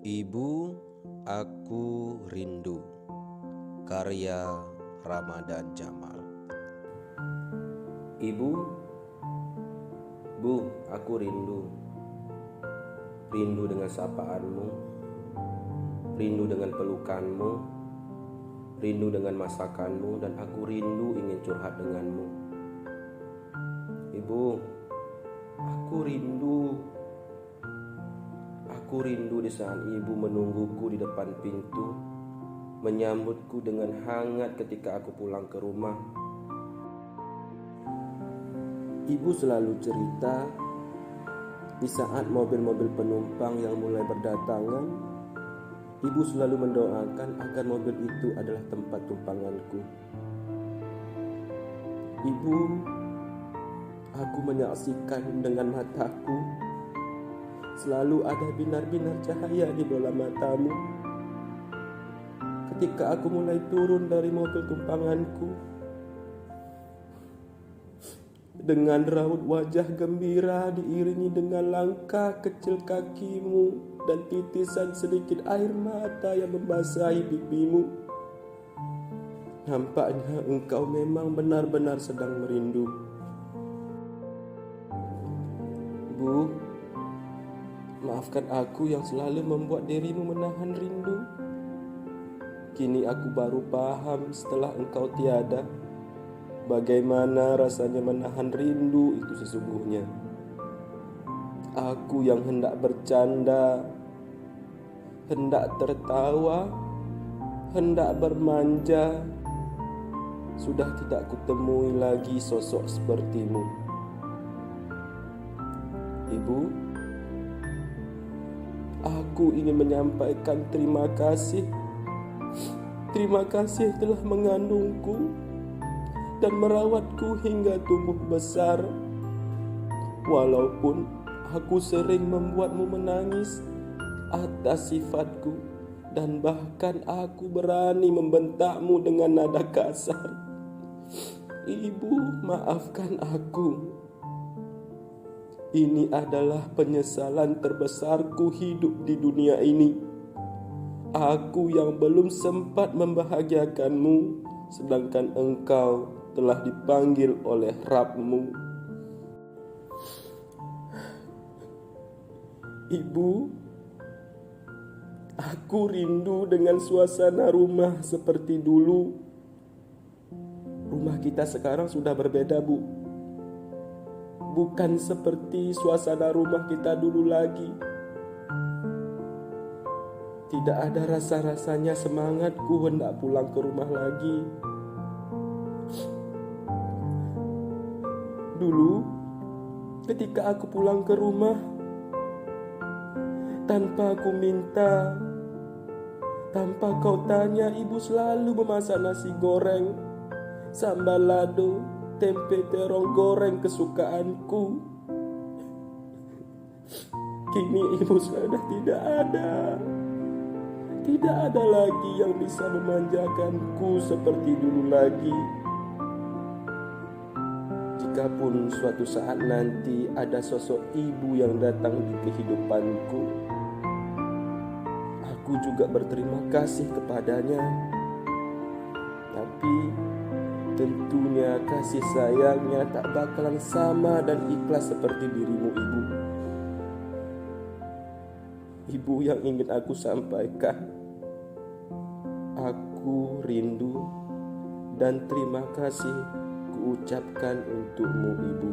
Ibu, aku rindu. Karya Ramadan Jamal. Ibu, Bu, aku rindu. Rindu dengan sapaanmu, rindu dengan pelukanmu, rindu dengan masakanmu, dan aku rindu ingin curhat denganmu. Ibu, aku rindu. Aku rindu di saat ibu menungguku di depan pintu, menyambutku dengan hangat ketika aku pulang ke rumah. Ibu selalu cerita di saat mobil-mobil penumpang yang mulai berdatangan, ibu selalu mendoakan agar mobil itu adalah tempat tumpanganku. Ibu, aku menyaksikan dengan mataku, selalu ada binar-binar cahaya di bola matamu. Ketika aku mulai turun dari mobil tumpanganku, dengan raut wajah gembira diiringi dengan langkah kecil kakimu dan titisan sedikit air mata yang membasahi pipimu, nampaknya engkau memang benar-benar sedang merindu. Bu, maafkan aku yang selalu membuat dirimu menahan rindu. Kini aku baru paham setelah engkau tiada, bagaimana rasanya menahan rindu itu sesungguhnya. Aku yang hendak bercanda, hendak tertawa, hendak bermanja, sudah tidak kutemui lagi sosok sepertimu. Ibu, aku ingin menyampaikan terima kasih. Terima kasih telah mengandungku dan merawatku hingga tumbuh besar. Walaupun aku sering membuatmu menangis atas sifatku, dan bahkan aku berani membentakmu dengan nada kasar. Ibu, maafkan aku. Ini adalah penyesalan terbesarku hidup di dunia ini. Aku yang belum sempat membahagiakanmu, sedangkan engkau telah dipanggil oleh Rabb-Mu. Ibu, aku rindu dengan suasana rumah seperti dulu. Rumah kita sekarang sudah berbeda, Bu. Bukan seperti suasana rumah kita dulu lagi. Tidak ada rasa-rasanya semangatku hendak pulang ke rumah lagi. Dulu, ketika aku pulang ke rumah, tanpa aku minta, tanpa kau tanya, ibu selalu memasak nasi goreng, sambal lado, tempe terong goreng kesukaanku. Kini ibu sudah tidak ada. Tidak ada lagi yang bisa memanjakanku seperti dulu lagi. Jikapun suatu saat nanti ada sosok ibu yang datang di kehidupanku, aku juga berterima kasih kepadanya. Tapi tentunya kasih sayangnya tak bakalan sama dan ikhlas seperti dirimu, Ibu. Ibu yang ingin aku sampaikan, aku rindu dan terima kasih kuucapkan untukmu, Ibu.